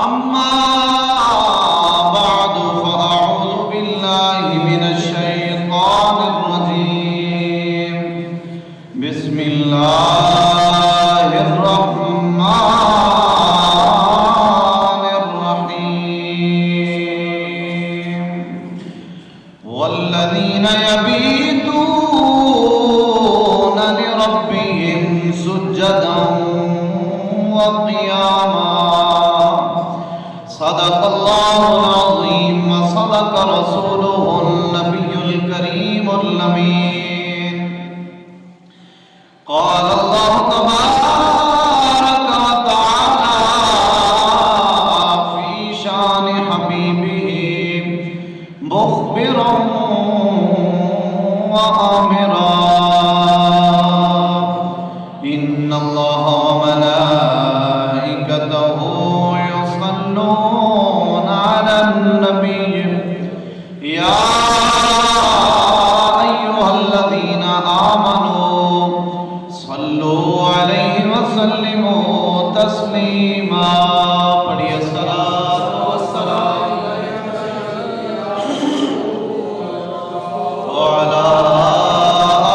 أما بعد فأعوذ بالله من الشيطان الرجيم بسم الله الرحمن الرحيم والذين يبيتون لربهم سجدا وقياما صدق الله العظيم وصدق رسوله النبي الكريم الأمين قال الله تبارك وتعالى في شان حبيبه مخبرا وآمرا إن الله وملائكته يصلون على النبي يا أيها الذين آمنوا صلوا عليه وسلموا تسليما پڑھیے الصلاۃ والسلام وعلى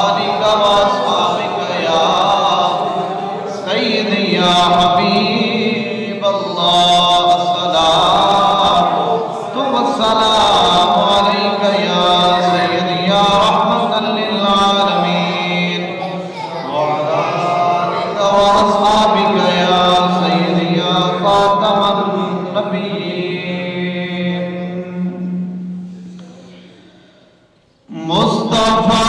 آلك وأصحابك يا سيدي يا حبيب الله الصلاة والسلام عليك يا سيدي يا رحمة للعالمين وعلى آلك وأصحابك يا سيدي يا خاتم النبيين مصطفى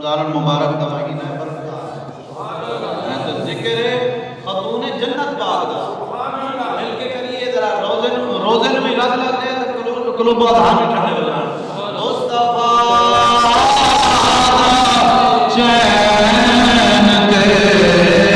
رمضان المبارک دا مہینہ ہے برکت ہے تو ذکر خاتون جنت پاک دا مل کے کریے ذرا روزن میں رد لگ جائے تو قلوب آدھان میں ٹھنڈے ہو جائیں مصطفیٰ چین دے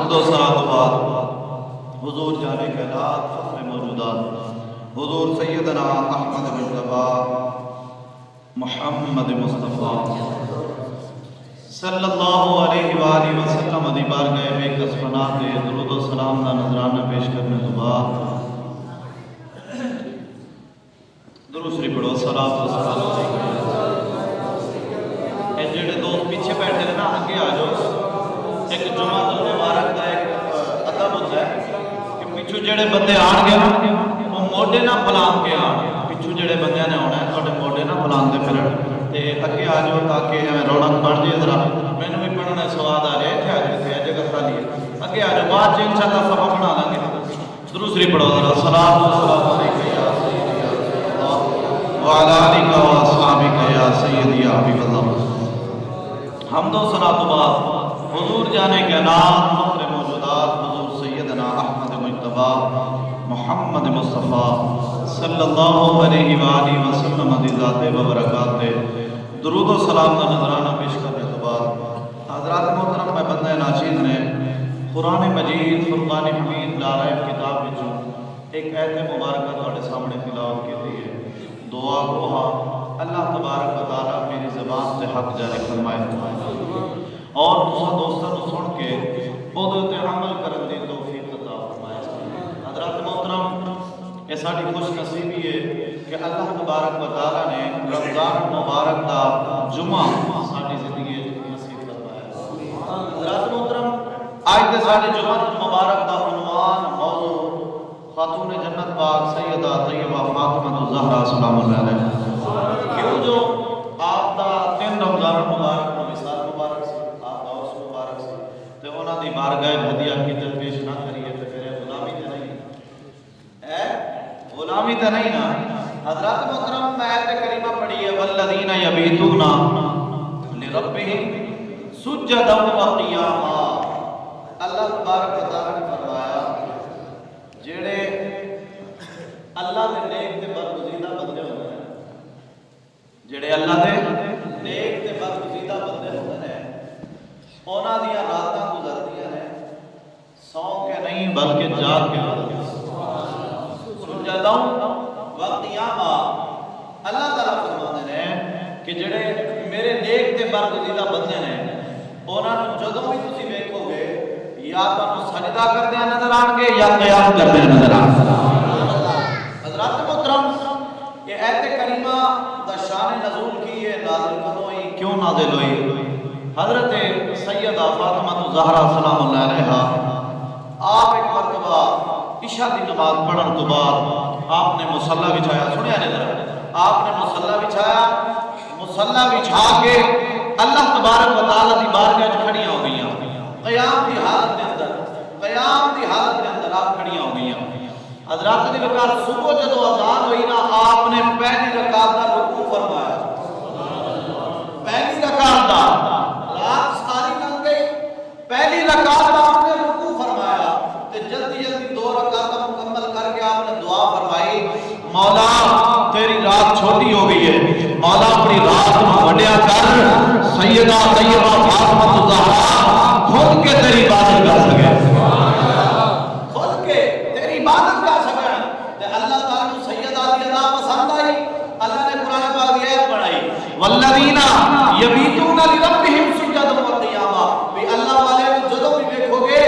حمد و ثنا بعد حضور جان کائنات فخر موجودات حضور سیدنا احمد مصطفیٰ محمد مصطفیٰ صلی اللہ علیہ وآلہ وسلم دی بارگاہ بے کس پناہ دے درود و سلام دا نذرانہ پیش کرنے تو بعد درود شریف پڑھو صلاۃ و سلام علیہ اے جڑے دوست پیچھے بیٹھے ہیں نا آگے آ جاؤ ایک جمعہ مبارک دا ایک ادب ہوتا ہے کہ پیچھے جڑے بندے آن گے وہ موڈے نہ پھلان کے آن پیچھے جڑے بندے نے آنا ہے تھوڑے موڈے نہ پھلان دے پھرن تے اگے آ جاؤ تاکہ رونق بڑھ جائے ذرا مینوں بھی پڑھنے سواد آ رہا ہے اتنے آ جائے اتنے جگہ خالی ہے اگے آ جاؤ بعد چ انشاءاللہ سبق بنا لیں گے درود شریف پڑھو ذرا صلاۃ و سلام علیک یا سیدی یا وعلی آلک و اصحابک یا سیدی یا حبیب اللہ حمد و ثنا بعد حضور جانے کائنات فخر موجودات حضور سیدنا احمد مجتبیٰ محمد مصطفیٰ صلی اللہ علیہ وآلہ وسلم دی ذات و برکات دے درود و سلام کا نذرانہ پیش کرنے کے بعد حضرات محترم میں بندہ ناچیز نے قرآن مجید فرقان حمید لارائب کتاب وچوں ایک آیت مبارکہ تھوڑے سامنے تلاوت کی ہے دعا گوہا اللہ تبارک و تعالیٰ میری زبان سے حق جاری فرمائے اور دوستوں کو سن کے عہدے تے عمل کرن دی توفیق عطا فرمائے حضرات محترم یہ ساری خوش نصیبی ہے کہ اللہ تبارک و تعالیٰ نے رمضان مبارک دا جمعہ ساری زندگی نصیب فرمایا حضرات محترم آج دے سارے جمعہ مبارک دا عنوان موضوع خاتون جنت پاک سیدہ طیبہ فاطمہ الزہرا سلام اللہ علیہ کیوں جو آپ دا 3 رمضان مبارک نو مثال مبارک سے آپ دا اس مبارک سے تے انہاں دی بارگاہ ہدیہ کی پیش نہ کریے تے پھر غلامی تے نہیں ہے غلامی تے نہیں نا حضرات محترم میں آیت کریمہ پڑھی ہے والذین یبیتون لربہم سجدا وقیاما اللہ تبارک و تعالی نے فرمایا جڑے اللہ دے نیک تے برگزیدہ بندے ہوندے ہیں جڑے اللہ دے نیک تے برگزیدہ بندے ہوندے ہیں انہاں دی راتاں گزردیاں ہیں سو کے نہیں بلکہ جاگ کے سجدا وقیاما اللہ تعالیٰ فرماتے ہیں کہ جڑے میرے نیک تے برگزیدہ بندے نے انہاں نوں جدوں بھی تسی ویکھو گے یا تانوں سجدہ کردے نظر آن گے یا قیام کردے نظر آن گے حضرات محترم یہ آیت کریمہ دا شان نزول کی ہے نازل کدوں ہوئی کیوں نازل ہوئی حضرت سیدہ فاطمہ الزہرا سلام اللہ علیہا آپ ایک مرتبہ عشاء دی نماز پڑھن تو بعد آپ نے مصلی بچھایا سنیا نہیں ذرا آپ نے مصلی بچھا کے اللہ تبارک و تعالی دی بارگاہ وچ کھڑیاں ہو گئیاں قیام دی حالت دے اندر آپ کھڑیاں ہو گئیاں حضرات دی وقار صبح جدو اذان ہوئی نا آپ نے پہلی رکعت دا رکوع فرمایا پہلی رکعت دا رات ساری لنگ گئی پہلی رکعت دا آپ نے رکوع فرمایا تے جلدی جلدی 2 رکعت مکمل کر کے آپ نے دعا فرمائی مولا تیری رات چھوٹی ہو گئی ہے مولا اپنی رات کو بڑھیا کر سیدہ طیبہ فاطمہ الزہرا خود کے تیری عبادت کر سکے خود کے تیری عبادت کر سکے تے اللہ تعالیٰ کو سیدہ دی ادا پسند آئی اللہ نے قرآن پاک کی آیت پڑھائی والذین یبیتون لربہم سجدا وقیاما بھی اللہ والے کو جدوں بھی دیکھو گے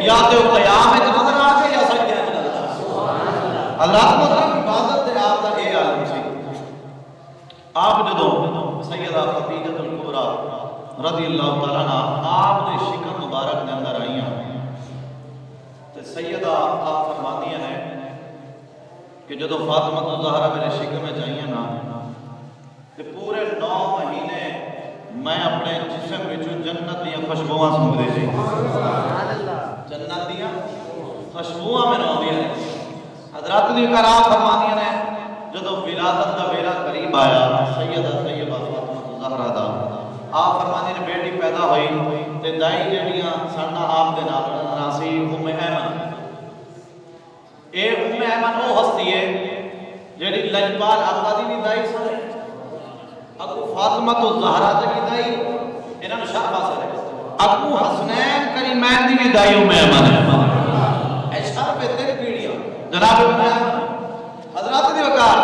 یا تے قیام وچ نظر آ کے یا سجدے وچ نظر آ اللہ تعالیٰ کی عبادت تے آپ دا اے عالم سی آپ جدوں سیدہ خدیجہ الکبریٰ رضی اللہ تعالیٰ عنہ آپ نے شکم مبارک نے اندر آئیاں تے سیدہ آپ فرماتی ہیں کہ جدو فاطمہ الزہرا میرے شکم میں جائیاں نا تے پورے 9 مہینے میں اپنے جسم وچوں جنت دیاں خوشبوواں سونگدی سی جنت دیاں خوشبوواں میں آندیاں نے حضرات دی کرا فرماتی ہیں جدو ولادت دا ویلا قریب آیا سیدہ طیبہ فاطمہ الزہرا دا آپ فرمانے نے بیٹی پیدا ہوئی تے دائی جڑیاں سڑنا آپ دے نال ناسی ام ایمن اے ام ایمن وہ ہستی ہے جڑی لجپال آقا دی بھی دائی سنے ابو فاطمہ الزہرا دی دائی انہاں نوں شاہ پاسے ابو حسنین کریمین دی دی بھی دائی ام ایمن ہے شرف تیری پیڑیاں جناب ام ایمن حضرات دی وقار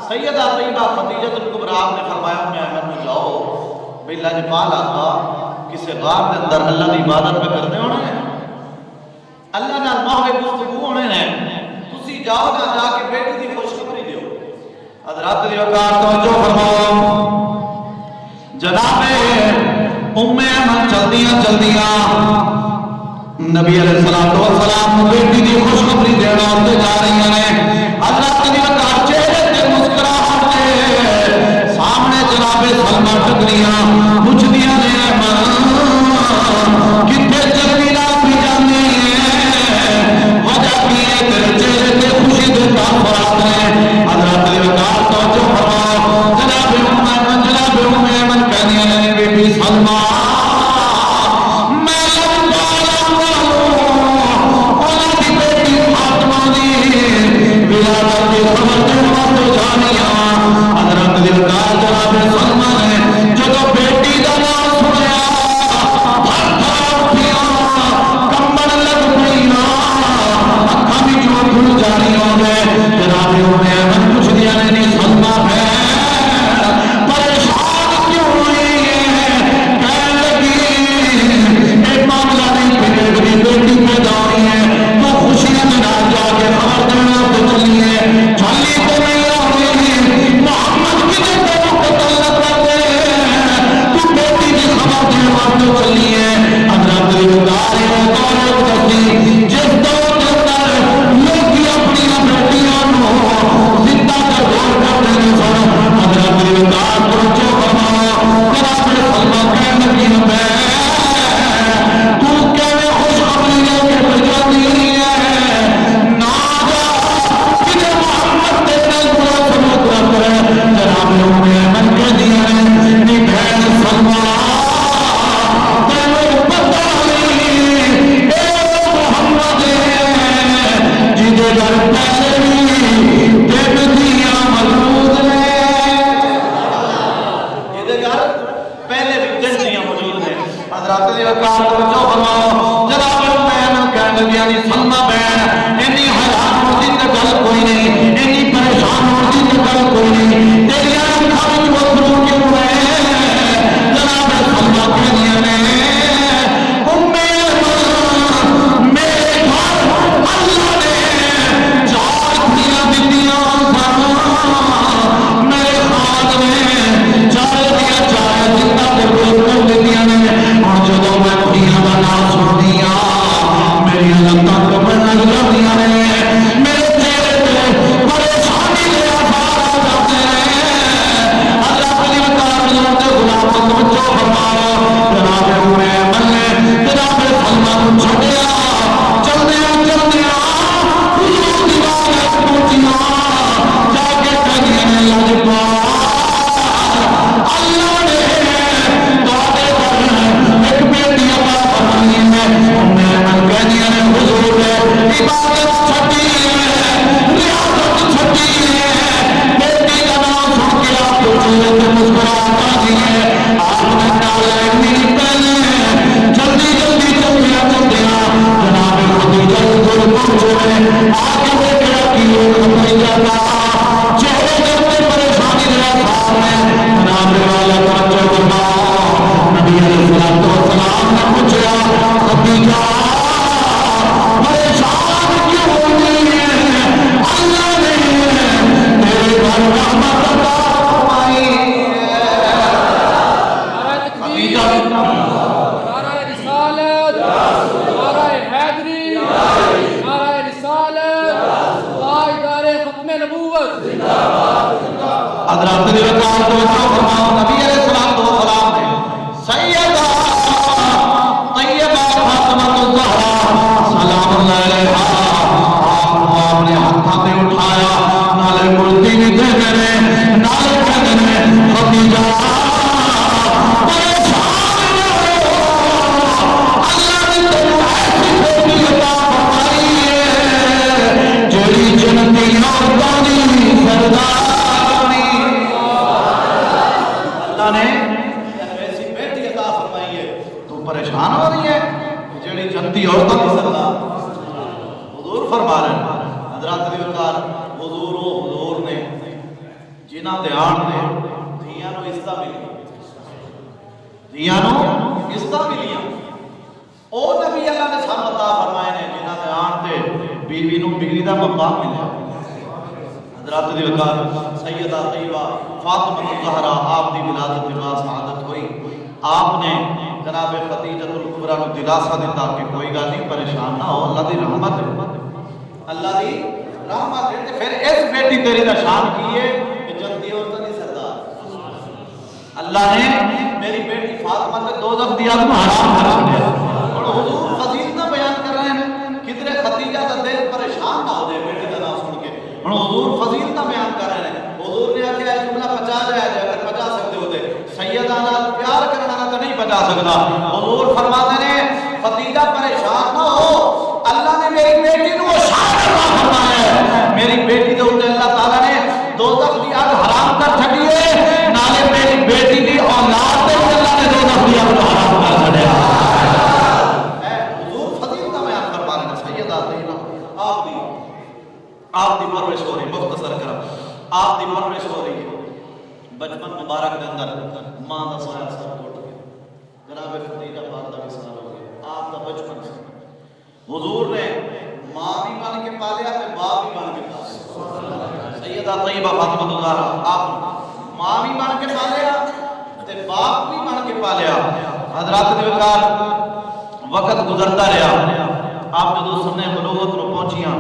سیدہ طیبہ خدیجہ الکبریٰ نے فرمایا ام ایمن میں جاؤ بھئی لاجپال آقا کسی غار دے اندر اللہ دی عبادت پہ کرنے ہونے ہیں اللہ نے الماہ گفتگو ہونے ہیں تسی جاؤ نہ جا کے بیٹی دی خوشخبری دیو حضرات دی وقار توجہ فرماؤ جناب ام ایمن چلدیاں نبی علیہ السلام بیٹی دی خوشخبری دینا ہوتے جا رہی ہیں حضرات دی وقار چہرے تے مسکراہٹ دے سامنے جناب سلمہ ٹکریاں پوچھدیاں نے ایمن کتنے چلدی نال بھی جاندی ہے وجہ کی ہے تیرے چہرے تے خوشی دے تاثرات نے حضرات دی وقار توجہ فرماؤ جناب ام ایمن کہنی ہے بیٹی سلمہ جنتی عورتوں کی سردار حضور فرما رہے ہیں حضرات دی وقار حضور نے جنہ دھیان نے دھیاں نو عزت ملی دھیاں نو عزت ملی او نبی اللہ نے سانو عطا فرمائے نے جنہ دھیان تے بیوی نو بیوی دا مقام ملیا حضرات دی وقار سیدہ طیبہ فاطمہ الزہرا آپ دی ولادت کے بعد سعادت ہوئی آپ نے جناب خدیجہ الکبریٰ نو دلاسا دیتا کہ کوئی گل نہیں پریشان نہ ہو اللہ دی رحمت ہے اللہ دی رحمت ہے پھر اس بیٹی تیری دا شان کی ہے کہ جنتی عورتوں کی سردار اللہ نے میری بیٹی فاطمہ تے دوزخ دی آگ حرام دیا اور حضور فضیلتاں بیان کر رہے ہیں کدھر خدیجہ دا دل پریشان نہ ہو جائے بیٹی دا نام سن کے اور حضور فضیلتاں بیان کر رہے ہیں حضور نے آکھیا ہے جملہ پچا جائے اگر پچا سکتے ہوتے سیدہ نال پیار کرنا تو نہیں پچا سکتا حضور فرماتے ہیں خدیجہ پریشان نہ ہو اللہ نے میری بیٹی نو شان عطا فرمایا ہے میری بیٹی دے اوپر اللہ تعالی نے دوزخ دی آگ حرام کر چھڈی ہے نالے میری بیٹی دی اولاد تے اللہ نے دوزخ دی آگ حرام کر چھڈیا اے حضور فضیلت میں فرما رہے ہیں سیدہ طیبہ آپ دی پرورش ہو رہی مختصر کرم آپ دی پرورش ہو رہی ہے بچپن مبارک دے اندر ماں دا سایہ سر ٹوٹ گیا جناب خدیجہ پاک دا وصال ہو گیا آپ دا بچپن سے حضور نے ماں بھی بن کے پالیا تے باپ بھی بن کے پالیا سیدہ طیبہ فاطمہ الزہرا آپ ماں بھی بن کے پالیا تے باپ بھی بن کے پالیا حضرات دی وقار وقت گزرتا رہا آپ جدوں سنے بلوغت نو پہنچیاں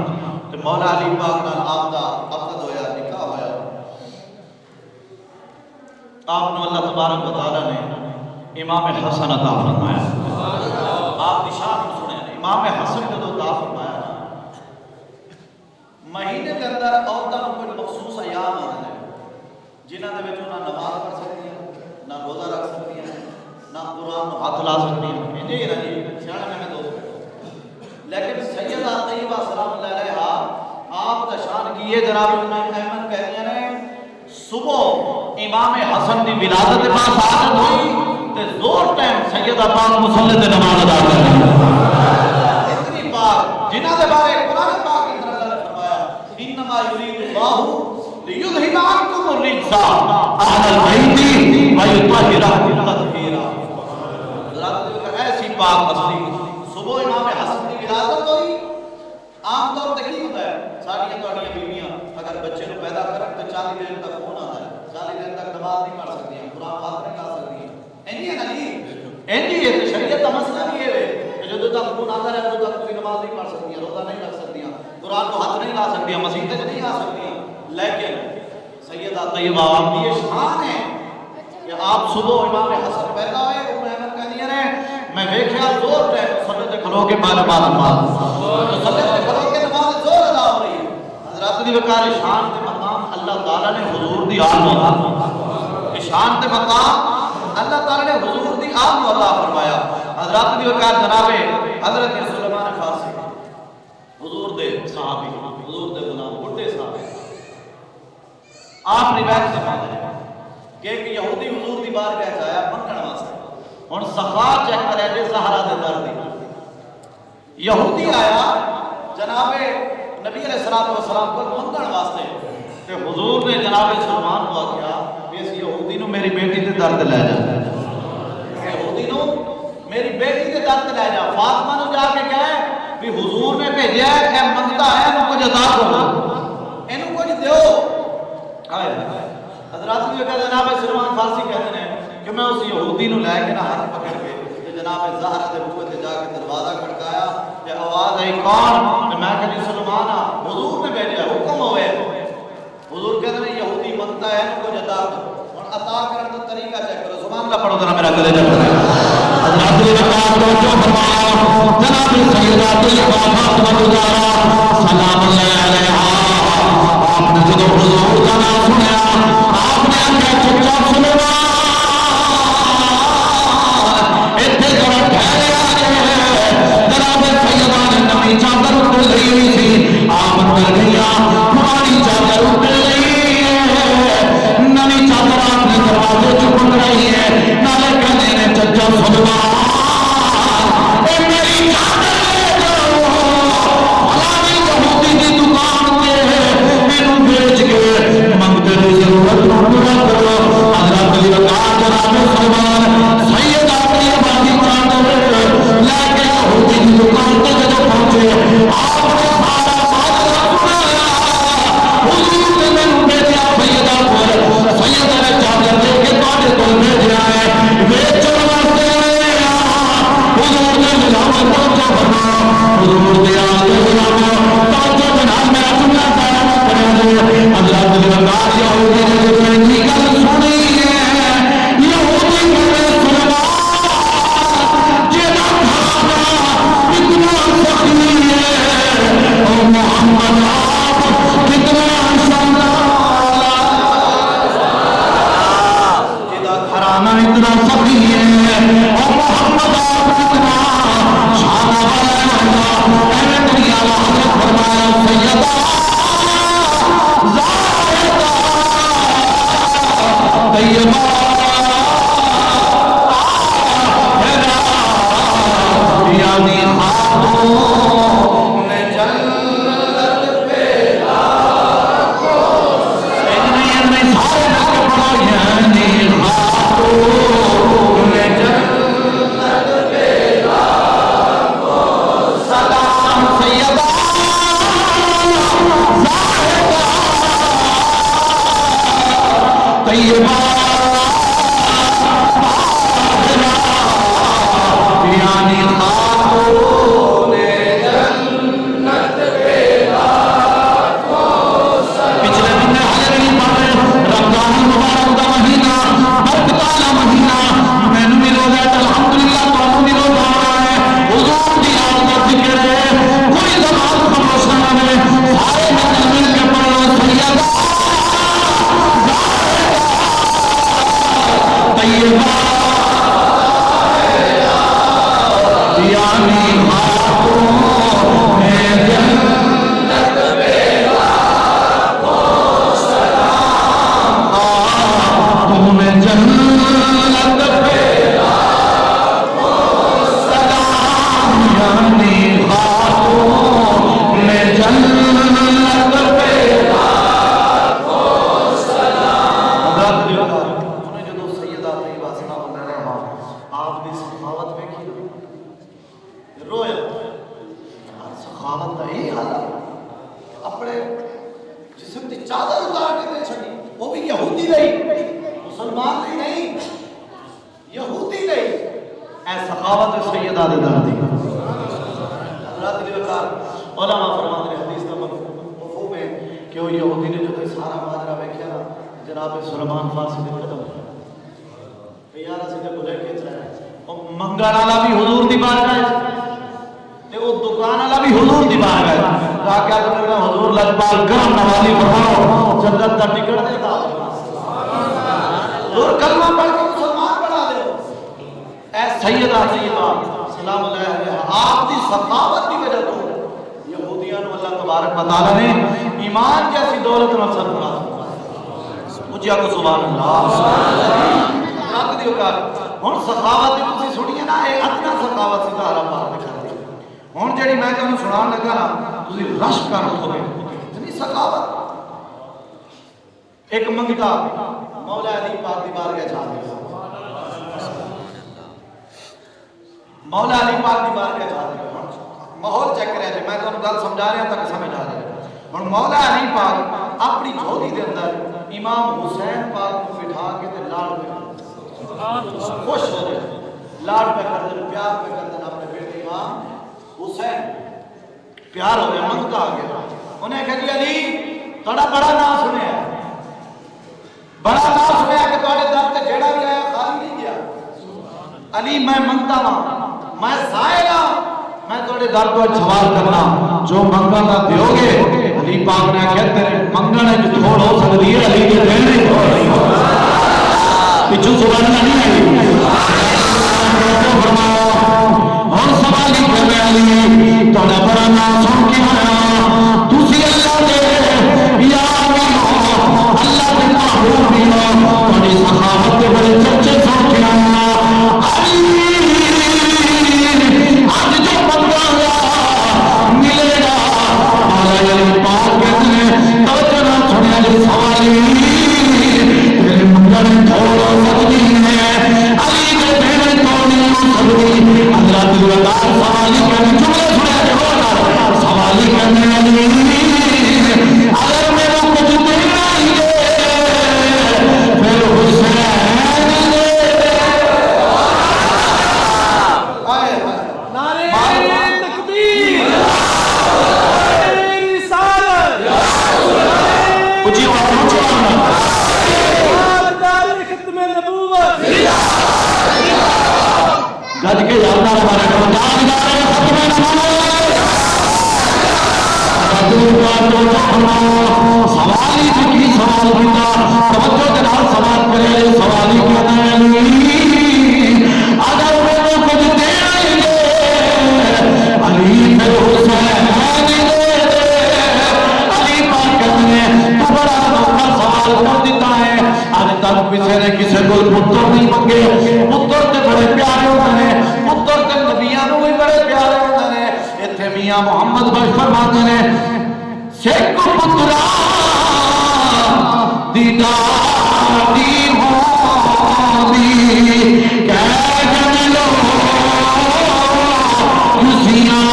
تے مولا علی پاک نال آپ دا عقد ہویا نکاح ہویا آپ نے اللہ تبارک و تعالی نے امام حسن عطا فرمایا آپ کی شان سنے امام حسن نے تو عطا فرمایا مہینے کے اندر عورتوں کو کوئی مخصوص ایام آتے ہیں جنہاں دے وچ نہ نماز پڑھ سکتی ہیں نہ روزہ رکھ سکتی ہیں نہ قرآن نو ہاتھ لا سکتی ہیں انجے ہی رہی سیانے میں دوست لیکن سیدہ طیبہ سلام اللہ علیہا آپ کا شان کیے جناب احمد کہتے ہیں صبح امام حسن دی ولادت کے پاس حاضر ہوئی تے زور ٹائم سیدہ پاک مصلی تے نماز ادا کر رہی اتنی پاک جنہاں دے بارے قرآن پاک کے اندر اللہ نے فرمایا انما یرید اللہ لیذھب عنکم الرجس اہل البیت ویطہرکم تطہیرا حضرات ایسی پاک اصلی صبح امام حسن کی ولادت ہوئی عام طور تے کی ہوتا ہے ساڈیاں تہاڈیاں بیویاں اگر بچے نو پیدا کرن تے 40 دن تک فون آتا ہے 40 دن تک نماز نہیں پڑھ سکتی ہیں قرآن ہاتھ نہیں لا سکتی ہیں اینی ہے نا جی اینی ہے شریعت کا مسئلہ بھی ہے کہ جدوں تک فون آتا رہے تدوں تک کوئی نماز نہیں پڑھ سکتی ہیں روزہ نہیں رکھ سکتی ہیں قرآن کو ہاتھ نہیں لا سکتی ہیں مسجد تے نہیں آ سکتی ہیں لیکن سیدہ طیبہ آپ کی یہ شان ہے کہ آپ صبح امام حسن پیدا ہوئے وہ احمد کہندیاں نے میں دیکھیا زور تے صلی تے کھلو کے بعد نماز صلی تے کھلو کے نماز زور ادا ہو رہی ہے حضرات دی وقار شان تے مقام اللہ تعالی نے حضور دی آل عطا شان تے مقام اللہ تعالی نے حضور دی آل عطا فرمایا حضرات دی وقار جناب حضرت سلیمان فارسی حضور دے صحابی حضور دے غلام بڑے صحابی آپ روایت سے پاتے ہیں کہ ایک یہودی حضور دی بارگاہ وچ آیا منگن واسطے ہن سخا چیک کرے جے زہرا دے در دی یہودی آیا جناب نبی علیہ الصلوۃ والسلام کو منگن واسطے تے حضور نے جناب سلمان کو آکھیا کہ اس یہودی نو میری بیٹی تے درد لے جا یہودی نو میری بیٹی تے درد لے جا فاطمہ نو جا کے کہے بھی حضور نے بھیجا ہے اے منگتا ہے انو کچھ عطا کرو اینو کچھ دیو حضرات نے کہا جناب سلمان فارسی کہتے ہیں کہ میں اس یہودی نو لے کے نہ ہاتھ پکڑ کے تے جناب زہرا دے بوئے تے جا کے دروازہ کھڑکایا تے آواز آئی کون تے میں کہا سلمان حضور نے بھیجا حکم ہوئے حضور کہتے ہیں یہودی منگتا ہے انو کچھ عطا کرو اور عطا کرنے کا طریقہ چیک کرو سبحان اللہ پڑھو ذرا میرا گلے جب حضرات نے کہا توجہ فرماؤ جناب سیدہ طیبہ فاطمہ الزہرا سلام اللہ علیہا آپ نے جدو حضور کا نام سنیا آپ نے کہا چچا سلمان اتنے ذرا ٹھہرے آئے جناب سیدہ نے نمی چادر اٹھ لی ہوئی تھی آپ اندر گیا پرانی چادر اٹھ لی ہے نمی چادر آپ نے دروازے چپک رہی ہے نالے کہنے نے چچا سلمان اے میری چادر محمد آپ کتنا گھرانا اتنا سخی ہے اور محمد آپ کتنا شانہ والا ہے نبی اللہ نے فرمایا سیدہ زاہدہ طیبہ یعنی خاتون جنت پیدا کو سارے لوگ پڑھو یعنی خاتون جنت پیدا کو سلام سیدہ زاہدہ طیبہ یعنی خاتون جنت پیدا کو سلام. پچھلے مہینے حضرت علی پڑھ رمضان المبارک کا مہینہ برکت والا مہینہ میں بھی روزہ الحمدللہ تو بھی روزہ ہے حضور کی یاد کا ذکر ہے کوئی زبان خاموش نہ رہے سارے مل کے پڑھو سیدہ طیبہ یعنی خاتون جنت پیدا کو سلام خاتون جنت پیدا کو سلام یعنی خاتون جنت پیدا کو سلام. انہیں جو سیدہ طیبہ سلام اللہ علیہا آپ کی سخاوت دیکھی رویا اور سخاوت کا یہ حال اپنے جسم کی چادر اتار کے دے چھڑی وہ بھی یہودی نہیں مسلمان نہیں یہودی نہیں اے سخاوت سیدہ دادی حضرت علی وقار علماء فرماتے ہیں حدیث کا مفہوم ہے کہ وہ یہودی نے جو سارا ماجرا دیکھا نا جناب سلیمان فارسی نے ختم یار اسی تے بھلے کے چاہے او منگن والا بھی حضور دی بارگاہ تے او دکان والا بھی حضور دی بارگاہ کا کیا کرنا حضور لجپال کرم نوالی فرماؤ جنت دا ٹکٹ دے دا حضور کلمہ پڑھ کے مسلمان بنا دے اے سیدہ طیبہ سلام اللہ علیہا آپ دی سخاوت دی وجہ تو یہودیاں نو اللہ تبارک و تعالی نے ایمان جیسی دولت نہ سرفراز مجھے کو سبحان اللہ رکھ دیو کر ہن سخاوت دی تسی سنیے نا اے ادنا سخاوت سی تہارا پار دکھاتی ہن جڑی میں تانوں سنان لگا نا تسی رش کر اٹھو گے اتنی سخاوت ایک منگتا مولا علی پاک دی بارگاہ جا گیا مولا علی پاک دی بارگاہ جا گیا ماحول چیک کریا جے میں تانوں گل سمجھا رہا تاکہ سمجھ آ جائے ہن مولا علی پاک اپنی جھولی دے اندر امام حسین پاک کو بٹھا کے تے لاڑ پہ خوش ہو جائے لاڑ پہ کر دے پیار پہ کر دے اپنے بیٹے امام حسین پیار ہو گیا منگتا آ گیا انہیں کہا جی علی تھوڑا بڑا نام سنیا بڑا نام سنیا کہ تھوڑے در تے جیڑا بھی آیا خالی نہیں گیا علی میں منگتا ہوں میں سائل ہوں میں تھوڑے در کو سوال کرنا جو منگا نہ دیو گے علی پاک نے کہا تیرے منگنے جو تھوڑ ہو سکتی ہے علی کے دینے تھوڑ پچھو سبحان اللہ نہیں آئی اور سوالی کرنے علی تھوڑا بڑا نام سن کے آیا دوسری اللہ دے یا اللہ کے محبوب بھی تھوڑی سخاوت کے بڑے چرچے سن کے آیا علی آج جو بندہ ملے گا علی پاک کہتے ہیں توجہ نہ سنیا جی سوالی تیرے منگل تھوڑا سکتی ہے علی کے بہنے توڑی سکتی حضرت الوداع سوالی کرنے جملے سنیا جی ہوگا سوالی کرنے علی اگر میرا کچھ دینا ہی ہے پھر حسین گج کے جانا ہمارے سوالی کی سوال کیتا توجہ کے نال سوال کرے سوالی کہتا ہے اگر میں کچھ دینا ہی دے علی پھر حسین دے علی پاک نے تو بڑا نوکر سوال کر دیتا ہے آج تک کسی نے کسی کو پتر نہیں منگے پتر تے بڑے پیارے ہوتے ہیں پتر تے نبیاں نو بھی بڑے پیارے ہوتے ہیں اتنے میاں محمد بھائی فرماتے ہیں سکھ پترا دیداری ہوندی کہہ جن لو خوشیاں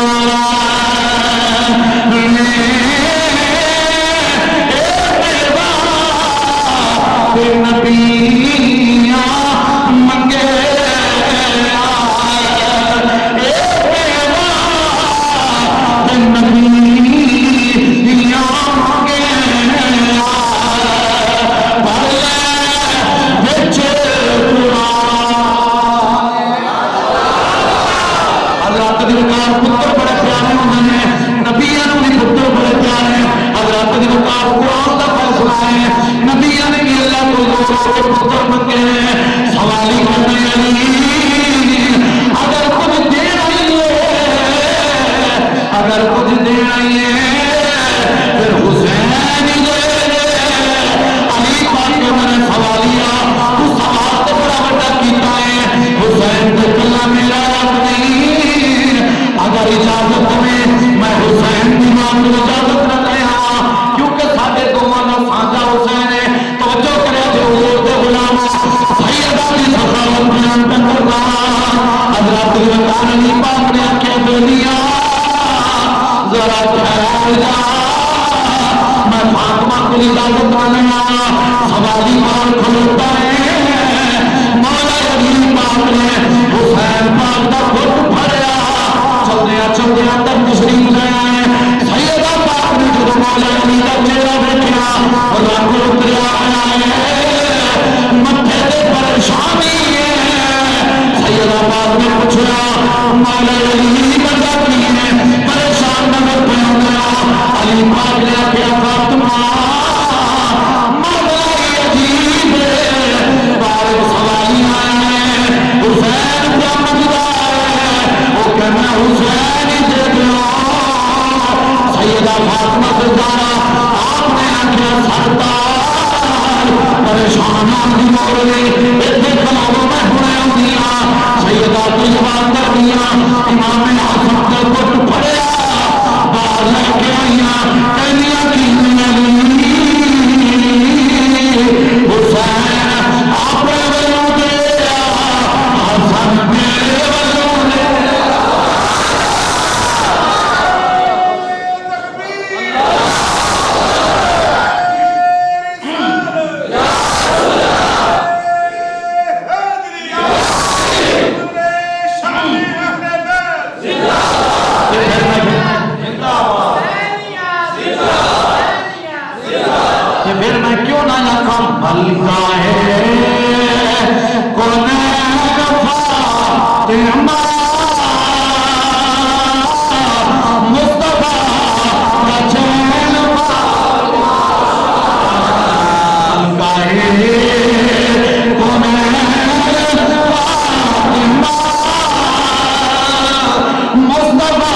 نبیاں منگے سوالی اگر کچھ دینا ہی ہے اگر کچھ دینا ہی ہے پھر حسین ہی دے علی پاک کے میں نے سوالیا تو سوال تو بڑا بڑا کیتا ہے حسین تو کلا میرا نہیں اگر اجازت میں حسین کی ماں کو اجازت نہ لیا کیونکہ ساڈے دونوں کا سانجا حسین ہے توجہ کرے جو حضور دے غلام سیدہ دی سخاوت بیان کرنا حضرت علی پاک نے آنکھیں بولیا ذرا ٹھہر جا میں فاطمہ کو اجازت نہ لیا سوالی مار کھلوتا ہے مولا علی پاک نے حسین پاک کا خود پھڑیا چلدیا تک تشریف لے آئے سیدہ پاک نے جو مولا علی کا چہرہ دیکھا رنگ اتریا ہے متھے تے پریشانی ہے سیدہ پاک نے پوچھا مولا علی بندہ کی ہے پریشان نظر پہ آیا علی پاک نے آخیا فاطمہ مولا عجیب بارے سوالی آئے ہیں حسین کیا مجدہ ہے وہ کہنا حسین ہی دے دیا سیدہ فاطمہ زہرا آپ نے آخیا سردار پریشان آدمی مولوی اتنے کلاموں میں ہونے ہوندیا سیدہ کی جواب کر دیا امام حسن کا پٹ پھڑیا باہر لے کے آئیاں کہنیاں کی حسین آپ نے وجہ دیا حسن میرے وجہ دیا پھر میں کیوں نہ لکھوں بلکہ ہے کون فاطمہ مصطفیٰ کا چین بلکہ ہے کون فاطمہ مصطفیٰ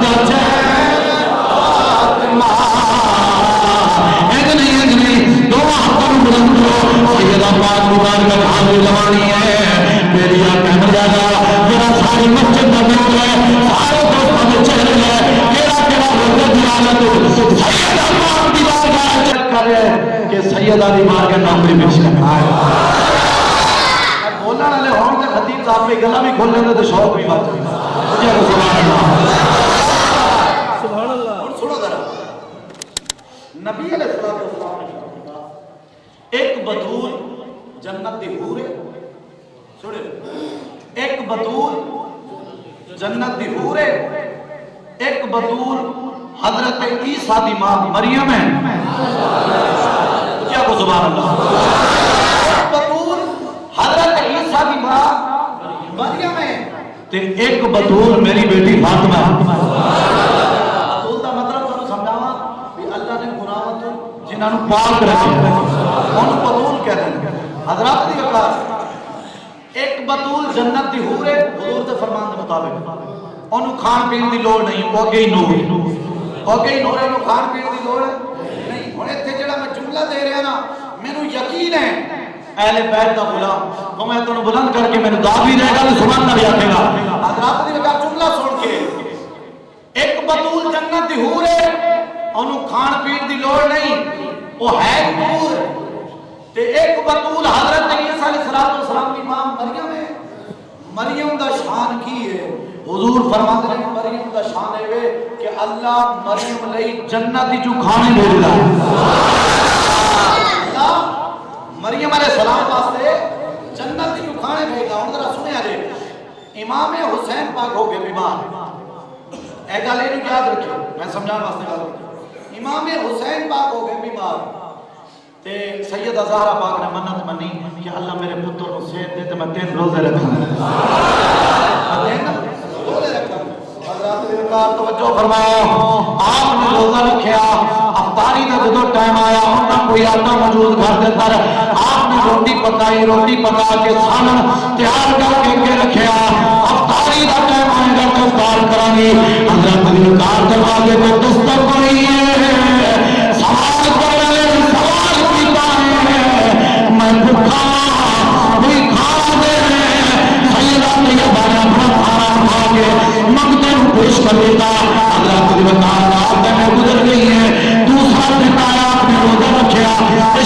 کا چین سیدہ پاک مبارک حاضر زمانی ہے میری آقا مرزا میرا ساری مسجد کا دل ہے سارے دوستوں کے چہرے ہے کیڑا وقت دیالت سیدہ پاک دی بارگاہ چیک کرے کہ سیدہ دی بارگاہ نوکری میں چیک آئے بولنا والے ہوں کہ خطیب صاحب کے گلا بھی کھول لیتے تو شوق بھی بات ہوئی سبحان اللہ اور سنو ذرا نبی علیہ السلام ایک بطول جنت دی حور ہے سنو ایک بطول جنت دی حور ہے ایک بطول حضرت عیسیٰ دی ماں مریم ہے کیا کو سبحان اللہ ایک بطول حضرت عیسیٰ دی ماں مریم ہے تے ایک بطول میری بیٹی فاطمہ ہے بطول دا مطلب پاک رکھے ان بطول کہتے ہیں حضرات دی وقار ایک بطول جنت دی حور ہے حضور دے فرمان دے مطابق انہوں کھان پین دی لوڑ نہیں وہ اگے ہی نور اگے ہی نور ہے انہوں کھان پین دی لوڑ نہیں ہن ایتھے جڑا میں جملہ دے رہا نا مینوں یقین ہے اہل بیت دا غلام تو میں تانوں بلند کر کے مینوں دا بھی دے گا تے سبحان اللہ بھی آکھے گا حضرات دی وقار جملہ سن کے ایک بطول جنت دی حور ہے انہوں کھان پین دی لوڑ نہیں وہ ہے نور تے ایک بطول حضرت عیسیٰ علیہ السلام کی ماں مریم ہے مریم دا شان کی ہے حضور فرماتے ہیں مریم دا شان ہے کہ اللہ مریم لئی جنت دی جو کھانے بھیج رہا ہے اللہ مریم علیہ السلام واسطے جنت دی جو کھانے بھیج رہا ہوں ذرا سنے آجے امام حسین پاک ہو گئے بیمار ایک گل یہ یاد رکھو میں سمجھانے واسطے گل امام حسین پاک ہو گئے بیمار تے سیدہ زہرا پاک نے منت منی کہ اللہ میرے پتر کو صحت دے تے میں 3 روزے رکھوں روزے رکھوں حضرات وقار توجہ فرماؤ آپ نے روزہ رکھیا افطاری دا جدو ٹائم آیا انہاں کوئی آٹا موجود گھر دے پر آپ نے روٹی پکا کے سالن تیار کر کے رکھیا افطاری دا ٹائم آئے گا تو افطار کریں گے حضرت وقار دروازے کو دستک ہوئی ہے سوال کرے سوال کیتا ہے میں بھوکا کوئی کھا دے سیدہ طیبہ نے اپنا کھانا کھا کے مقدر پیش کر دیتا حضرت وقار رات میں گزر گئی ہے دوسرا دن آیا آپ نے روزہ رکھیا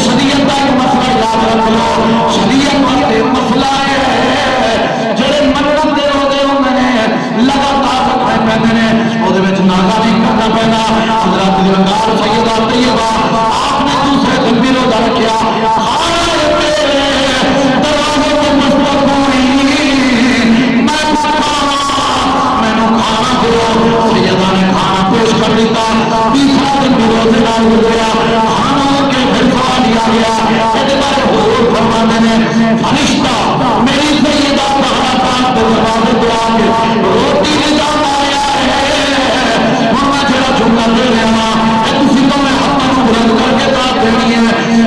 شریعت کا ایک مسئلہ یاد رکھ لو شریعت کا ایک مسئلہ ہے جڑے منت دے روزے ہوندے نے لگاتار رکھنے پیندے نے اودے وچ ناغا نہیں کرنا پیندا حضرت وقار سیدہ طیبہ آپ نے دوسرے دن بھی روزہ رکھیا کھانے پہ دروازے پہ مستق ہوئی میں کھانا دو سیدہ نے کھانا پیش کر دیتا تیسرا دن بھی روزے نال گزریا کھانا کے پھر سوال دیا گیا کہتے بارے حضور فرماتے نے فرشتہ میری سیدہ کھانا پاک دروازے پہ آ کے روٹی لے جاتا آیا ہے میں جڑا جملہ دے رہا ہوں تسی تو میں ہاتھوں بلند کر کے دعا دینی ہے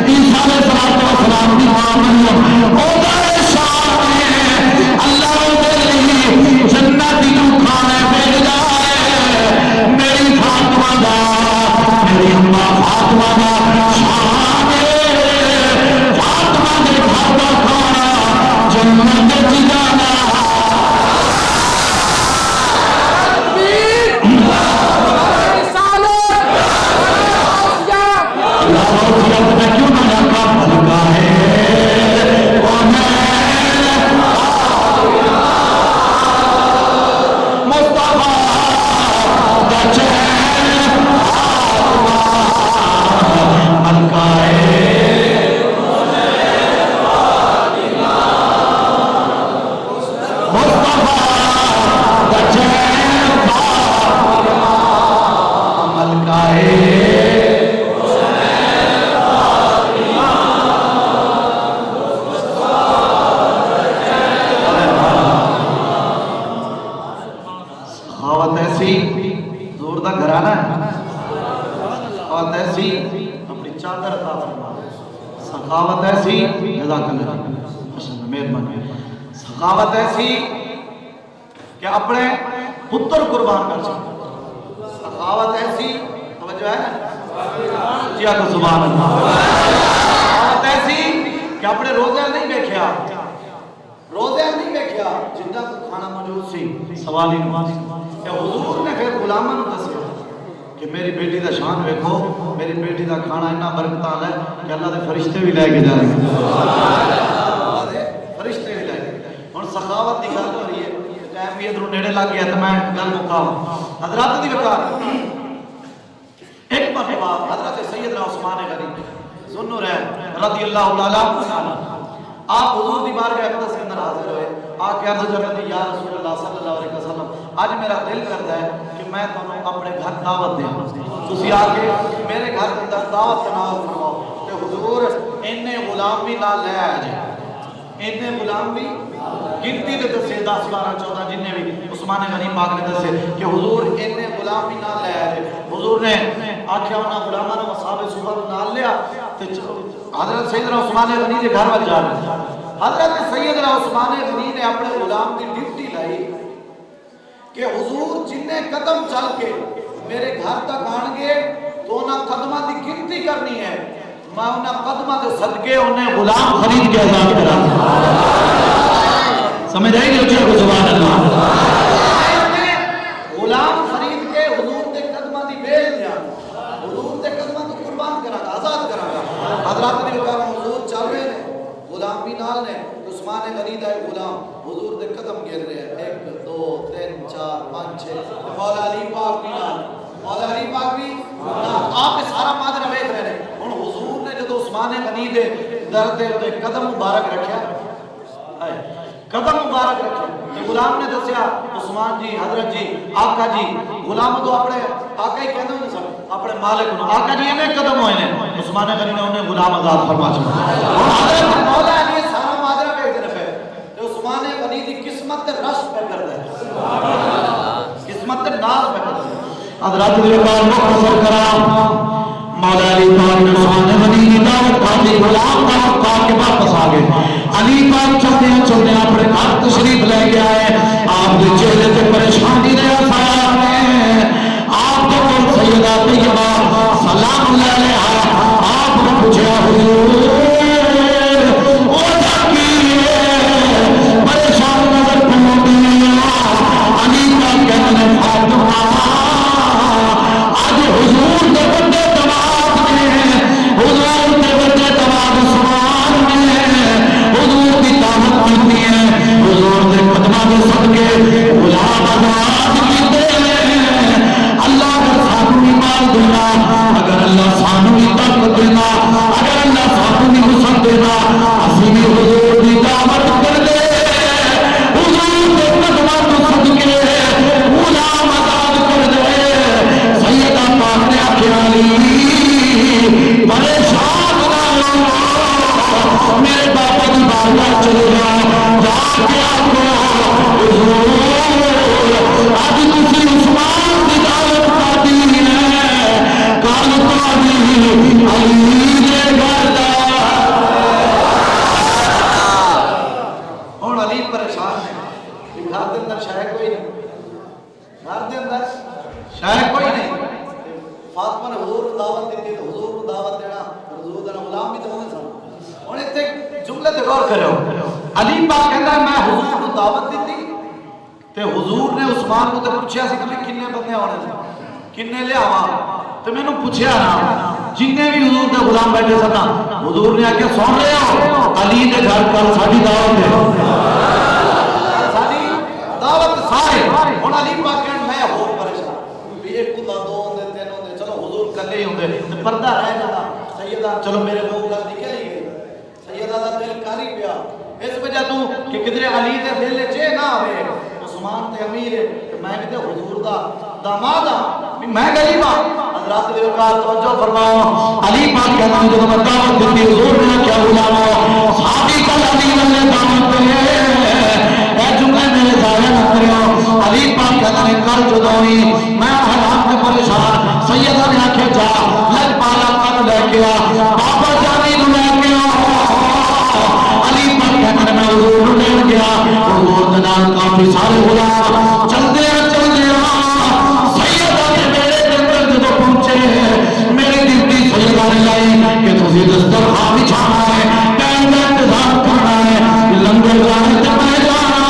عیسیٰ علیہ السلام کی ماں مریم او دا شان ہے اللہ دے لیے جنت دی جو کھانے بھیج جائے میری فاطمہ دا میری اماں فاطمہ دا شان ہے فاطمہ دے گھر دا کھانا جنت دی جانا میں کیوں نہ جاتا بھلکا ہے کون ہے مصطفیٰ کا چین بھلکا ہے مصطفیٰ کا چین بھلکا ہے زور دا گھرانا ہے سخاوت ایسی اپنی چادر عطا فرما سخاوت ایسی جزاک اللہ مہربانی سخاوت ایسی کہ اپنے پتر قربان کر سکتے سخاوت ایسی توجہ ہے نا جی آپ سبحان اللہ سخاوت ایسی کہ اپنے روزے نہیں بیکھیا جنہ کو کھانا موجود سی سوال ہی نماز حضور نے پھر غلاماں نوں دسیا کہ میری بیٹی دا شان ویکھو میری بیٹی دا کھانا اتنا برکت والا ہے کہ اللہ دے فرشتے بھی لے کے جائیں گے اللہ دے فرشتے بھی لے کے ہن سخاوت دی گل ہو رہی ہے ٹائم بھی ادھر نیڑے لگ گیا تے میں گل مکاواں حضرات دی وقار ایک مرتبہ حضرت سیدنا عثمان غنی ذوالنورین رضی اللہ تعالی عنہ آپ حضور دی بارگاہ اقدس کے اندر حاضر ہوئے آ کے عرض کرتے یا رسول اللہ صلی اللہ علیہ وسلم آج میرا دل کرتا ہے کہ میں تمہیں اپنے گھر دعوت دیں تسی آ کے میرے گھر کے اندر دعوت تناول فرماؤ تے حضور انہیں غلام بھی نال لے آئے جائے انہیں غلام بھی گنتی دے دسے 10 12 14 جن نے بھی عثمان غنی پاک نے دسے کہ حضور انہیں غلام بھی نہ لے آئے حضور نے آکھیا انہاں غلاماں نوں اصحاب صفہ نال لیا تے حضرت سیدنا عثمان غنی دے گھر وچ جا رہے حضرت سیدنا عثمان غنی نے اپنے غلام دی ڈیوٹی لائی کہ حضور جن قدم چل کے میرے گھر تک آن گے تو انہاں قدمہ دی گنتی کرنی ہے میں انہاں قدمہ دے صدقے انہیں غلام خرید کے آزاد کرا سمجھ آئی گی اچھا کو سبحان اللہ غلام خرید کے حضور دے قدمہ دی بیل دیا حضور دے قدمہ تو قربان کرا گا آزاد کرا گا حضرات نے کہا حضور چل رہے ہیں غلام بھی نال نے عثمان غنی دا غلام حضور دے قدم گر رہے ہیں 1 2 3 4 5 6 مولا علی پاک بھی نال مولا علی پاک بھی آپ سارا ماجرا ویکھ رہے ہیں ہن حضور نے جدوں عثمان غنی دے در دے قدم مبارک رکھیا قدم مبارک رکھے تو غلام نے دسیا عثمان جی حضرت جی آقا جی غلام تو اپنے آقا ہی کہتے ہیں سب اپنے مالک انہوں آقا جی انہیں قدم ہوئے ہیں عثمان غنی نے انہیں غلام آزاد فرما چکا حضرت مولا علی سارا مادرہ پہ ایک طرف ہے تو عثمان غنی دی قسمت تے رش پہ کر دے قسمت تے ناز پہ کر دے حضرت دے پاک مختصر کرام مولا علی پاک نے عثمان غنی کی دعوت کھاتی غلام دعوت کھا کے واپس آ گئے علی پاک چلتے اپنے گھر تشریف لے کے آئے آپ کے چہرے سے پریشانی نے اثرات ہیں آپ کے کول سیدہ طیبہ سلام لے لیا آپ نے پوچھا حضور او جاکی پریشان نظر پڑھتی علی پاک کہتے ہیں فاطمہ آج حضور کے بندے دماغ میں حضور کے بندے دماغ سمان میں حضور کی دعوت ملتی ہے حضور کے قدمہ کے صدقے غلام آزاد کیتے ہیں اللہ اگر سانو بھی مال دینا اگر اللہ سانو بھی طاقت دینا اگر اللہ سانو بھی حسن دینا اسی بھی حضور کی دعوت کر دے حضور کے قدمہ کے صدقے غلام آزاد کر دے سیدہ پاک نے آخر علی پریشان نہ ہو میرے باپا کی بارگاہ چلے جاؤ جا کے آپ کو حضور آج کسی عثمان کی دعوت پاتی ہے کال پانی علی نے گردہ اور علی پریشان ہے گھر کے اندر شاید کوئی نہیں گھر کے اندر شاید کوئی نہیں فاطمہ نے حضور دعوت دیتی تو حضور کو دعوت دینا حضور دا غلام بھی تو ہونے سن اور اتنے جملے تے غور کرو علی پاک کہتا ہے میں حضور کو دعوت دیتی تے حضور نے عثمان کو تے پوچھیا سی کہ کنے بندے آنے سے کنے لے آوا تے میں نے پوچھیا نا جننے بھی حضور دے غلام بیٹھے سن حضور نے آکے سن رہے ہو علی دے گھر کل ساڈی دعوت ہے ساڈی دعوت سارے ہن علی پاک کہن میں ہو پریشان بھی ایک ہوندا دو ہوندے تین ہوندے چلو حضور کلے ہی ہوندے تے پردہ رہ جانا سیدہ چلو میرے منہ گل نکل ہی گئی سیدہ دا دل کر ہی پیا اس وجہ تو کہ کدھر علی دے دل چ نہ آوے عثمان تے امیر ہے میں بھی تے حضور دا داماد ہاں میں غریب ہاں حضرات دے وقار توجہ فرماؤ علی پاک کہنا جو میں دعوت دیتی حضور نے کیا بلاؤ صحابی کا علی نے دعوت دے اے جملے میرے ظاہر نہ کرو علی پاک کہنا نے کل جدوں ہی میں حالات میں پریشان سیدہ نے آکھے جا لج پالا کر لے کے آ بابا جانی نو لے کے علی پاک کہنا میں حضور لے گیا حضور دے نال کافی سارے غلام چلدے سیدہ نے میرے اندر جدوں پہنچے میری ڈیوٹی سیدہ نے لائی کہ تسی دسترخوان بچھانا ہے ٹائم کا انتظام کرنا ہے لنگر جانے تے میں جانا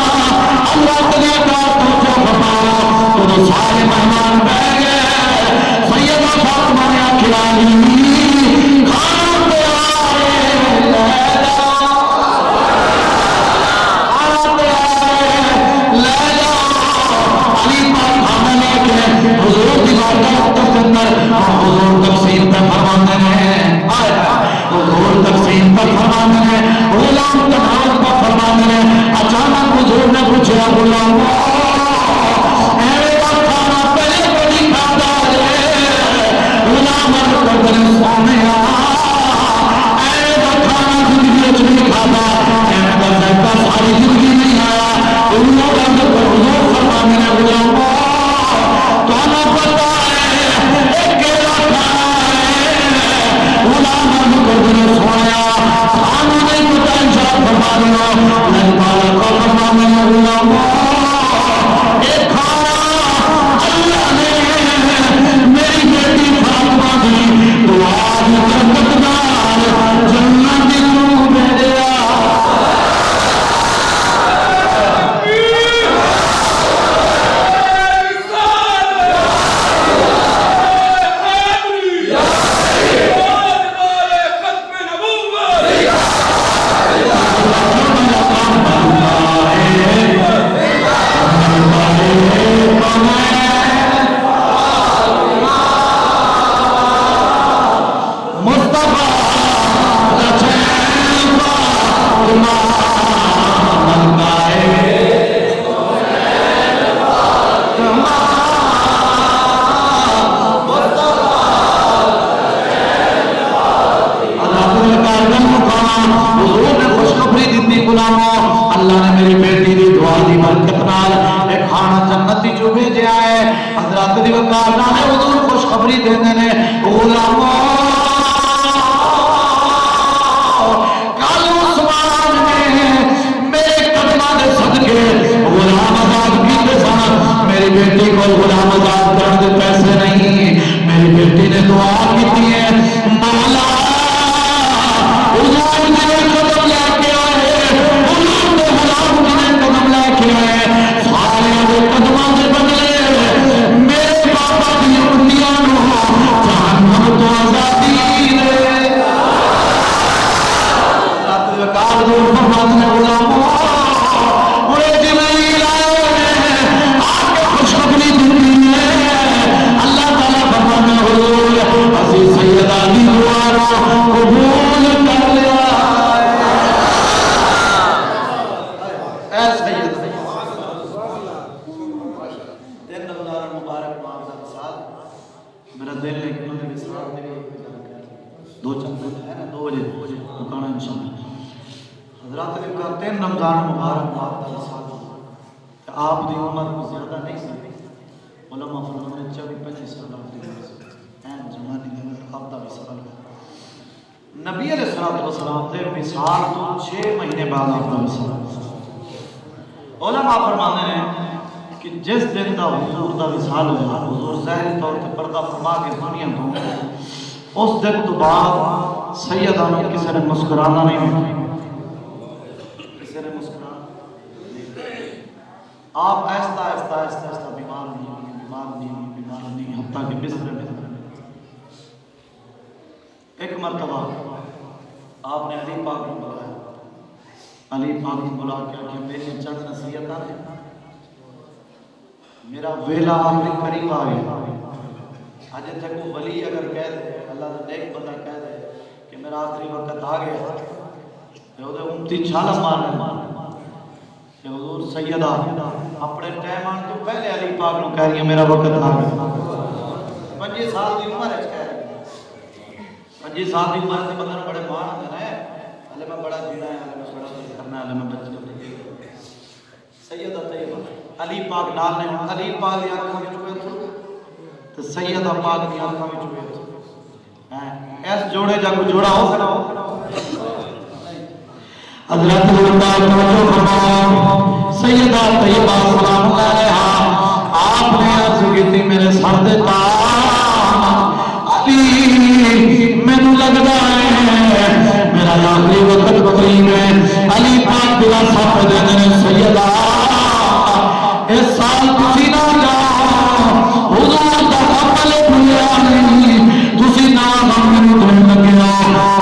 اللہ تعالی کا توجہ فرمایا تو سارے مہمان بیٹھ گئے سیدہ فاطمہ نے آخر علی کھانا تیار ہے لے جاؤ علی پاک کھانا لے کے حضور کی بارگاہ کے اندر حضور تقسیم پر فرماتے ہیں حضور تقسیم پر فرماتے ہیں غلام تناول پر فرماتے ہیں اچانک حضور نے پوچھا غلام میرا کھانا پہلے بڑی کھاتا ہے غلام کر سونے کھانا زندگی نہیں کھاتا ساری زندگی نہیں دی وقار نال حضور خوشخبری دیندے نے غلامو کل عثمان نے میرے قدماں دے صدقے غلام آزاد کیتے سن میری بیٹی کو غلام آزاد کرن دے پیسے نہیں میری بیٹی نے دعا کی ہے مولا حضور نے قدم لے کے آئے حضور نے غلام نے قدم لے کے آئے سارے دے قدماں دے بدلے میرے بابا دی انڈیاں نو جہنم تو آزادی دے رات دے وقار دور فرمان نے غلامو اوے جبریل آئے آکے خوشخبری دیتی ہے اللہ تعالیٰ فرمانا حضور اسی سیدہ دی دعا قبول کر لیا اے سید دن اللہ مبارک ماں کا وصال میرا دل ہے کہ انہوں نے وصال دے دو چند ہے نا 2 بجے مکانا انشاءاللہ حضرات نے کہا 3 رمضان مبارک ماں کا وصال آپ دی عمر کو زیادہ نہیں سکتی علماء فرماتے ہیں 24-25 سال آپ دی عمر این زمانی میں آپ دا وصال ہے نبی علیہ السلام دے وصال تو 6 مہینے بعد آپ دا وصال علماء فرماتے ہیں کہ جس دن دا حضور دا وصال ہوا حضور ظاہری طور تے پردہ فرما کے دنیا تو اس دن تو بعد سیدہ نے کسی نے مسکرانا نہیں کسی نے مسکرانا آپ آہستہ آہستہ آہستہ آہستہ بیمار نہیں حتیٰ کہ بستر میں ایک مرتبہ آپ نے علی پاک کو بلایا علی پاک کو بلا کے کہ میری چند نصیحت آ میرا ویلا آخری قریب آ گیا آج تک وہ ولی اگر کہہ دے اللہ کا نیک بندہ کہہ دے کہ میرا آخری وقت آ گیا کہ وہ امتی چھالا مارنے کہ حضور سیدہ اپنے ٹائم آن تو پہلے علی پاک کو کہہ رہی ہے میرا وقت آ گیا 25 سال کی عمر ہے کہہ رہی 25 سال کی عمر سے بندہ بڑے مان ہوتے ہیں اللہ میں بڑا جینا ہے اللہ میں بڑا کرنا ہے اللہ میں بچے سیدہ طیبہ علی پاک نال نے علی پاک دی آنکھاں وچ ہوئے تو سیدہ پاک دی آنکھاں وچ ہوئے ایس جوڑے جا کو جوڑا ہو سکتا حضرت اللہ توجہ فرماؤ سیدہ طیبہ سلام اللہ علیہا آپ نے عرض کی تھی میرے سر دے علی مینوں لگدا ہے میرا آخری وقت قریب ہے علی پاک دلا صاحب دے سیدہ اس سال تسی نہ جاؤ حضور دا عمل بھولیا نہیں تسی نہ مینوں دین لگیا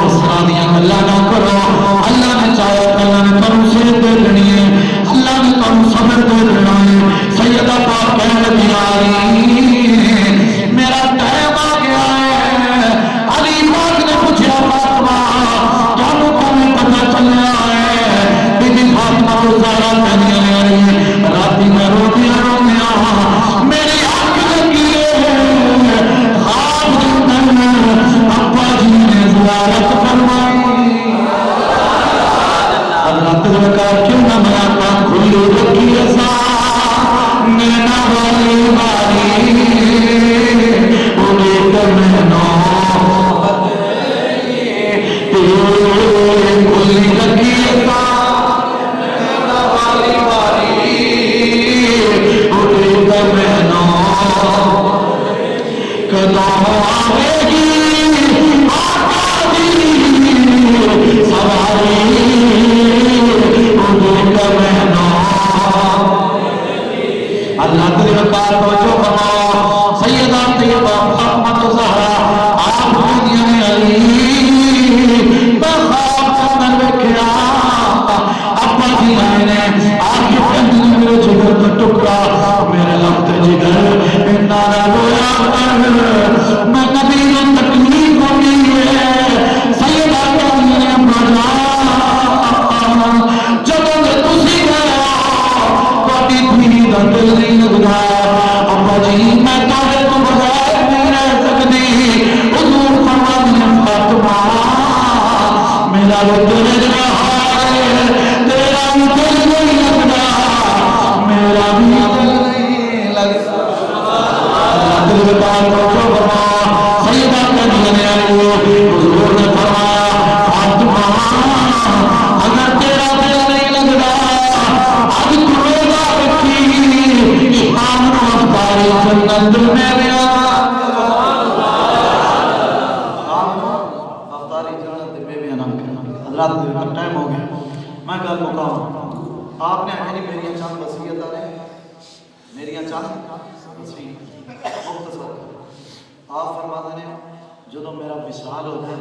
اس طرح دیاں گلاں نہ کرو اللہ نے چاہے اللہ نے تم سے دے دینی ہے اللہ نے تم صبر دے دینا ہے سیدہ پاک کہنے لگی میرا ٹائم آ گیا ہے علی پاک نے پوچھا فاطمہ تانوں کیوں پتہ چلیا ہے بی بی فاطمہ کو زہرا کہنے لگی راتی میں روٹیاں میری آنکھ لگی ہے خواب کے اندر ابا جی نے زیارت فرمائی حضرت زکار کیوں نہ میں آنکھ کھلی رکھی ایسا نینا والی باری انہیں کرنے نو کھلی رکھی ایسا نینا والی باری انہیں کرنے نو کدوں آئے گی آقا جی سواری اللہ کے وقار توجہ فرماؤ سیدہ طیبہ فاطمہ زہرا آپ دنیا میں علی میں خواب اندر ویکھیا ابا جی آئے نے آگے کہندے میرے جگر کا ٹکڑا میرے لفظ جگر اتنا نہ رویا میں نبی نے تکلیف ہوئی ہے سیدہ کہندے نے ابا جب تسی گیا تھوڑی دھی دا دل نہیں لگدا ابا جی میں تہاڈے تو بغیر نہیں رہ سکتی حضور فرماتے ہیں فاطمہ میرا دل جڑا ہے تیرا بھی دل نہیں لگدا میرا بھی دل نہیں لگدا وقار توجہ فرما سیدہ کہنی نے حضور نے فرمایا فاطمہ اگر تیرا دل نہیں لگتا اب تو روزہ رکھی امام نو افطاری جنت میں لیا ٹائم ہو گیا میں گل مکاؤں آپ نے آخر میری چند وصیت میری چند مختصر آپ فرماتے ہیں جدو میرا وصال ہوتا ہے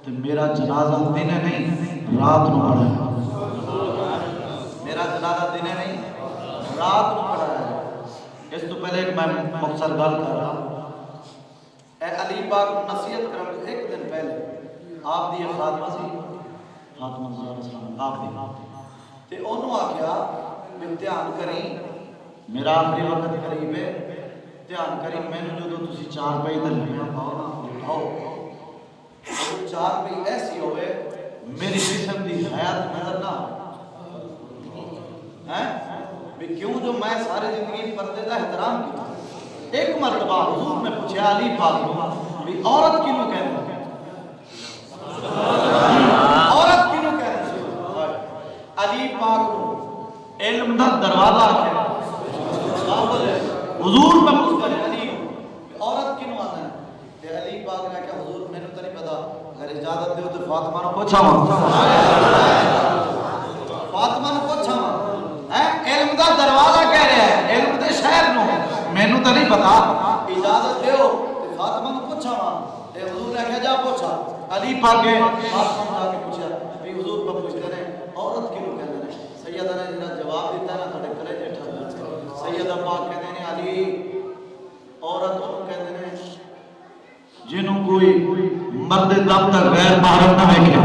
تو میرا جنازہ دن نہیں رات نو پڑھایا میرا جنازہ دن نہیں رات نو پڑھایا اس تو پہلے ایک میں مختصر گل کر رہا اے علی پاک نصیحت کرنے ایک دن پہلے آپ دی خاتمہ سی فاطمہ السلام آپ دی تے انہوں آکھیا امتحان کریں میرا آخری وقت قریب ہے امتحان کریں میں نے جو تسی 4 پئی تے لمیا پاؤ نا اٹھاؤ 4 پئی ایسی ہوئے میری جسم دی حیات نظر نہ ہیں بھی کیوں جو میں ساری زندگی پردے دا احترام کیا ایک مرتبہ حضور نے پوچھا علی پاک بھی عورت کیوں کہتے ہیں عورت کیوں کہتے ہیں علی پاک علم دا دروازہ ہے حضور میں پوچھ کر علی عورت کیوں آتا ہے کہ علی پاک نے کہا حضور میں نے تو نہیں پتا اگر اجازت دے تو فاطمہ نے پوچھا فاطمہ نے پوچھا علم دا دروازہ کہہ رہا ہے علم دے شہر نو میں نے تو نہیں پتا اجازت دیو تو فاطمہ نے پوچھا تے حضور نے کہا جا پوچھا علی پاک نے فاطمہ نے آ کے پوچھا بھی حضور کو پوچھتے ہیں عورت کیوں کہتے ہیں سیدہ نے جنہاں جواب دیتا ہے نا تھوڑے کرے جیٹھا سیدہ پاک کہتے ہیں علی عورت انہوں کہتے ہیں جنہوں کوئی مرد دم تک غیر محرم نہ دیکھے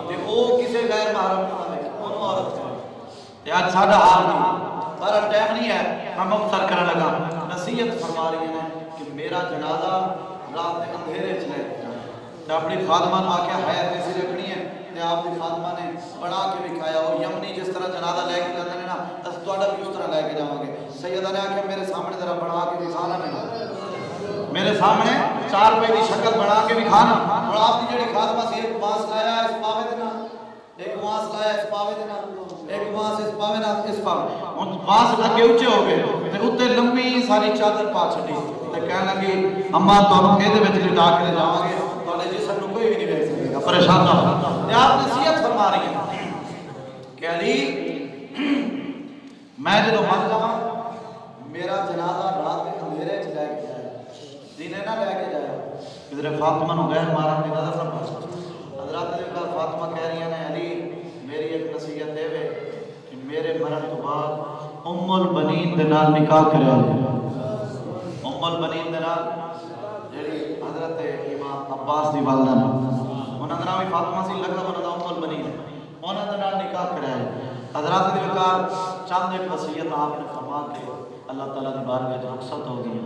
تے او کسے غیر محرم نہ دیکھے انہوں عورت تے آج ساڑھا حال نہیں سارا ٹائم نہیں ہے میں مختصر کرنے لگا نصیحت فرما رہی ہیں کہ میرا جنازہ رات اندھیرے چلے تے اپنی خادمہ نے آکھیا حیات ایسی رکھنی ہے تے آپ کی خادمہ نے بڑھا کے دکھایا وہ یمنی جس طرح جنازہ لے کے جاتے ہیں نا اس تواڈا بھی اس طرح لے کے جاواں گے سیدہ نے آکھیا میرے سامنے ذرا بڑھا کے دکھانا میرے سامنے 4 پے دی شکل بڑھا کے دکھانا اور آپ کی جڑی خادمہ سی ایک باس لایا اس پاوے دے نال ایک باس لایا اس پاوے دے نال ایک باس اس پاوے نال اس پاوے ہن باس لگے اونچے ہو گئے تے اوتے لمبی ساری چادر پا چھڈی تے کہن لگی اما تانوں اے دے وچ لٹا کے جاواں گے تواڈے جسم نوں کوئی بھی نہیں دیکھ سکے گا پریشان نہ ہو تے آپ نصیحت فرما رہی ہیں کہ علی میں جدو مر جاواں میرا جنازہ رات کے اندھیرے چ لے کے جائے دینے نہ لے کے جائے کدھر فاطمہ نو غیر مارن دی نظر نہ پاس حضرات نے کہا فاطمہ کہہ رہی ہیں علی میری ایک نصیحت دے وے کہ میرے مرن تو بعد ام البنین دے نال نکاح کریا ام البنین دے نال جڑی حضرت امام عباس دی والدہ نے انہاں دا نام بھی فاطمہ سی لگا انہاں دا ام البنین انہاں دے نال نکاح کریا حضرات نے کہا چند ایک وصیت آپ نے فرما کے اللہ تعالیٰ کی بارگاہ میں رخصت ہو گئی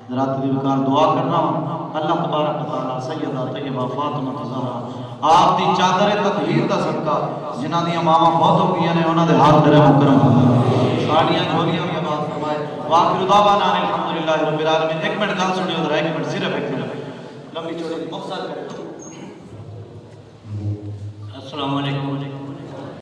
حضرات کی بکار دعا کرنا اللہ تبارک و تعالیٰ سیدہ طیبہ فاطمہ زہرا آپ دی چادر تطہیر دا صدقہ جنہاں دی ماما فوت ہو گئی نے انہاں دے ہاتھ درے مکرم ساڑیاں جھولیاں بھی آباد فرمائے واخر دعوانا الحمدللہ رب العالمین ایک منٹ گل سنیو ذرا ایک منٹ صرف ایک منٹ لمبی چوڑی مختصر کرے السلام علیکم